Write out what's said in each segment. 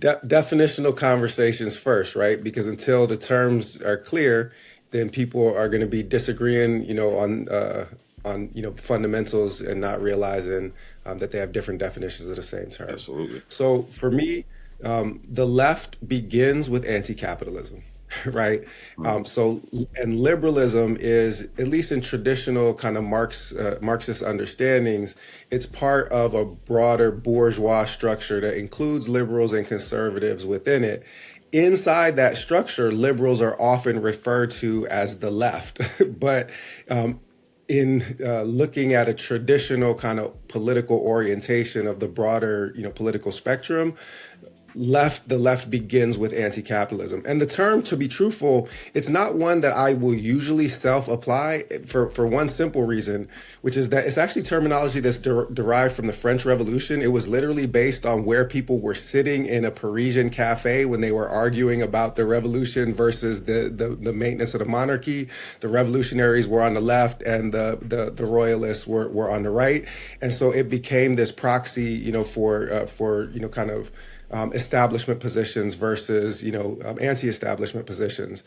Definitional conversations first, right? Because until the terms are clear, then people are going to be disagreeing, on fundamentals and not realizing that they have different definitions of the same term. Absolutely. So for me, the left begins with anti-capitalism, right? Mm, So, and liberalism is, at least in traditional kind of Marxist understandings, it's part of a broader bourgeois structure that includes liberals and conservatives within it. Inside that structure, liberals are often referred to as the left, but in looking at a traditional kind of political orientation of the broader, political spectrum, the left begins with anti-capitalism, and the term, to be truthful, it's not one that I will usually self-apply for one simple reason, which is that it's actually terminology that's derived from the French Revolution. It was literally based on where people were sitting in a Parisian cafe when they were arguing about the revolution versus the maintenance of the monarchy. The revolutionaries were on the left, and the royalists were on the right, and so it became this proxy, for kind of establishment positions versus anti-establishment positions.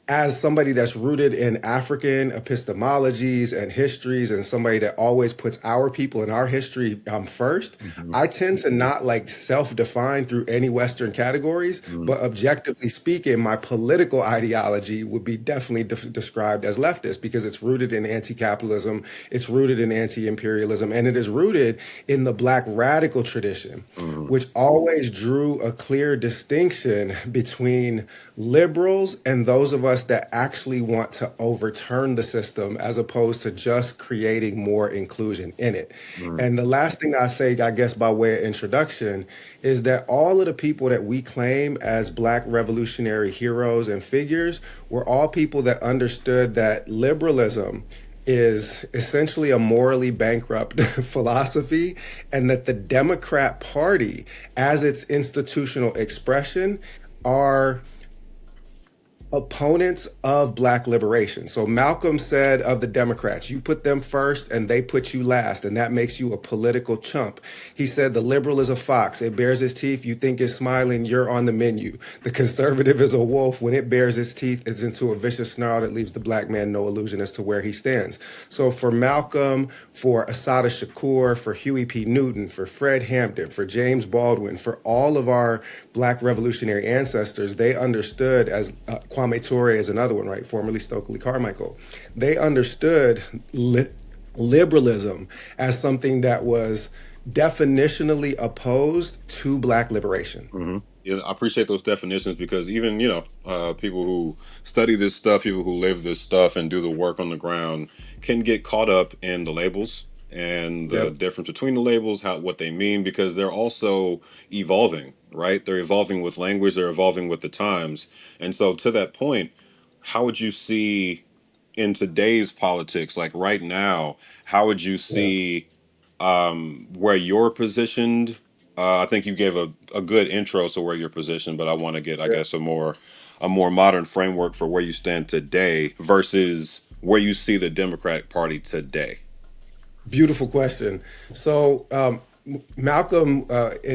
As somebody that's rooted in African epistemologies and histories, and somebody that always puts our people and our history first, mhm, I tend to not like self-define through any Western categories, mm, but objectively speaking, my political ideology would be definitely described as leftist because it's rooted in anti-capitalism, it's rooted in anti-imperialism, and it is rooted in the Black radical tradition, mm, which always drew a clear distinction between liberals and those of us that actually want to overturn the system as opposed to just creating more inclusion in it. mm, And the last thing I say, I guess, by way of introduction, is that all of the people that we claim as Black revolutionary heroes and figures were all people that understood that liberalism is essentially a morally bankrupt philosophy, and that the Democrat Party, as its institutional expression, are opponents of Black liberation. So Malcolm said of the Democrats, you put them first and they put you last, and that makes you a political chump. He said the liberal is a fox. It bares its teeth. You think it's smiling, you're on the menu. The conservative is a wolf. When it bares its teeth, it's into a vicious snarl that leaves the Black man no illusion as to where he stands. So for Malcolm, for Assata Shakur, for Huey P. Newton, for Fred Hampton, for James Baldwin, for all of our Black revolutionary ancestors, they understood, as Kwame Ture is another one, right? Formerly Stokely Carmichael. They understood liberalism as something that was definitionally opposed to Black liberation. mhm. Yeah, I appreciate those definitions because even, people who study this stuff, people who live this stuff and do the work on the ground can get caught up in the labels and the Yep. difference between the labels, what they mean, because they're also evolving, right? They're evolving with language, they're evolving with the times. And so to that point, how would you see in today's politics, like right now, how would you Yeah. see where you're positioned? I think you gave a good intro to where you're positioned, but I want to get, I Yeah. guess, a more modern framework for where you stand today versus where you see the Democratic Party today. Beautiful question. So Malcolm,